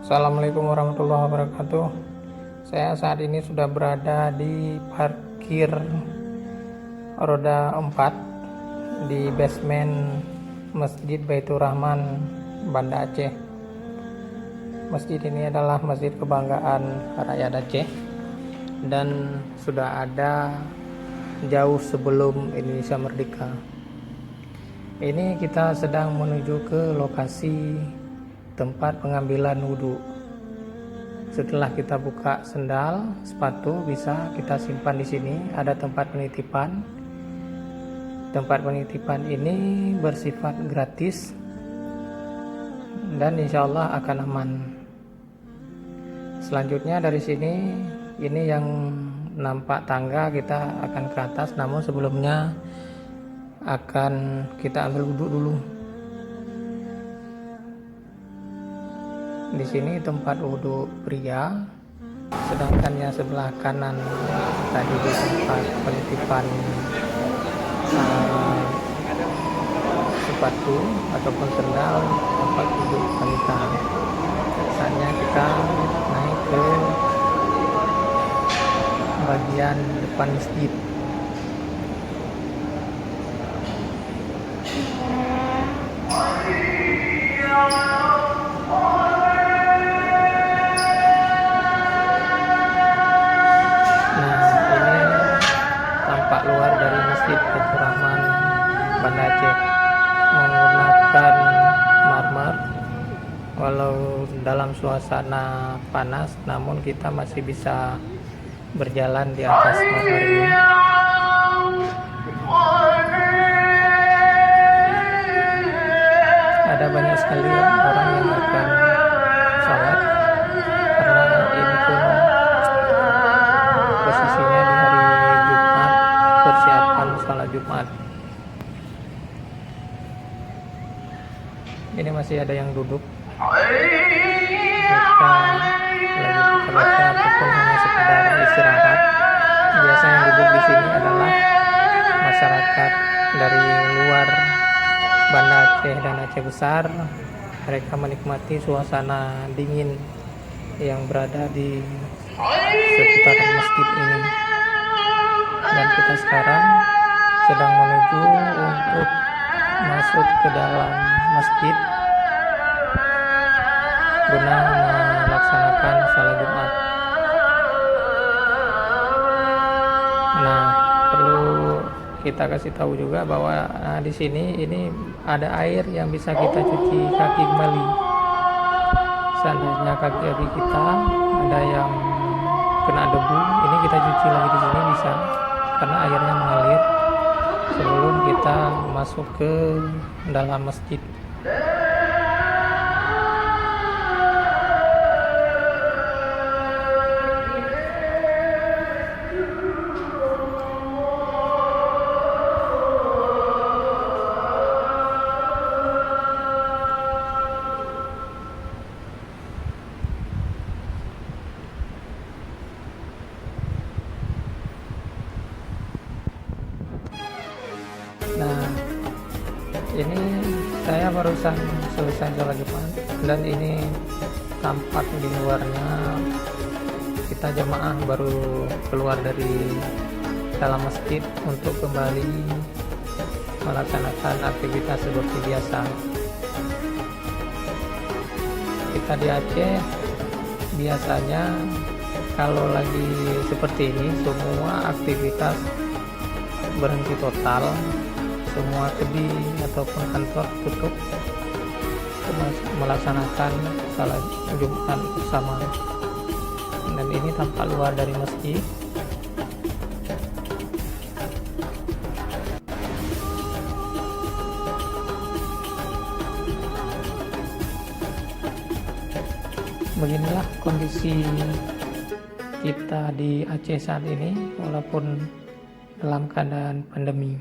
Assalamualaikum warahmatullahi wabarakatuh. Saya saat ini sudah berada di parkir roda 4 di basement Masjid Baitur Rahman, Banda Aceh. Masjid ini adalah masjid kebanggaan rakyat Aceh dan sudah ada jauh sebelum Indonesia merdeka. Ini kita sedang menuju ke lokasi tempat pengambilan wudhu. Setelah kita buka sendal, sepatu bisa kita simpan di sini. Ada tempat penitipan. Tempat penitipan ini bersifat gratis dan insya Allah akan aman. Selanjutnya dari sini, ini yang nampak tangga, kita akan ke atas. Namun sebelumnya akan kita ambil wudhu dulu. Di sini tempat wudhu pria, sedangkan yang sebelah kanan tadi di tempat penitipan sepatu ataupun sendal, tempat wudhu wanita. Saatnya kita naik ke bagian depan masjid. Luar dari Masjid Baitur Rahman, Banda Aceh, menggunakan marmer. Walau dalam suasana panas, namun kita masih bisa berjalan di atas marmer ini. Ada banyak sekali orang yang akan sholat, karena ini pun posisinya di hari persiapan sholat Jumat. Ini masih ada yang duduk, mereka lagi baca ataupun hanya sekedar istirahat. Biasa yang duduk di sini adalah masyarakat dari luar Banda Aceh dan Aceh Besar. Mereka menikmati suasana dingin yang berada di sekitar masjid ini. Dan kita sekarang sedang menuju untuk masuk ke dalam masjid guna melaksanakan salat Jumat. Nah, perlu kita kasih tahu juga bahwa di sini ini ada air yang bisa kita cuci kaki kembali. Seandainya kaki kita ada yang kena debu, ini kita cuci lagi di sini bisa, karena airnya mengalir sebelum kita masuk ke dalam masjid. Nah, ini saya barusan selesai sholat Jumat dan ini tampak di luarnya kita jemaah baru keluar dari dalam masjid untuk kembali melaksanakan aktivitas seperti biasa. Kita di Aceh biasanya kalau lagi seperti ini semua aktivitas berhenti total. Semua kedai ataupun kantor tutup melaksanakan salat Jumat bersama. Dan ini tampak luar dari masjid. Beginilah kondisi kita di Aceh saat ini, walaupun dalam keadaan pandemi.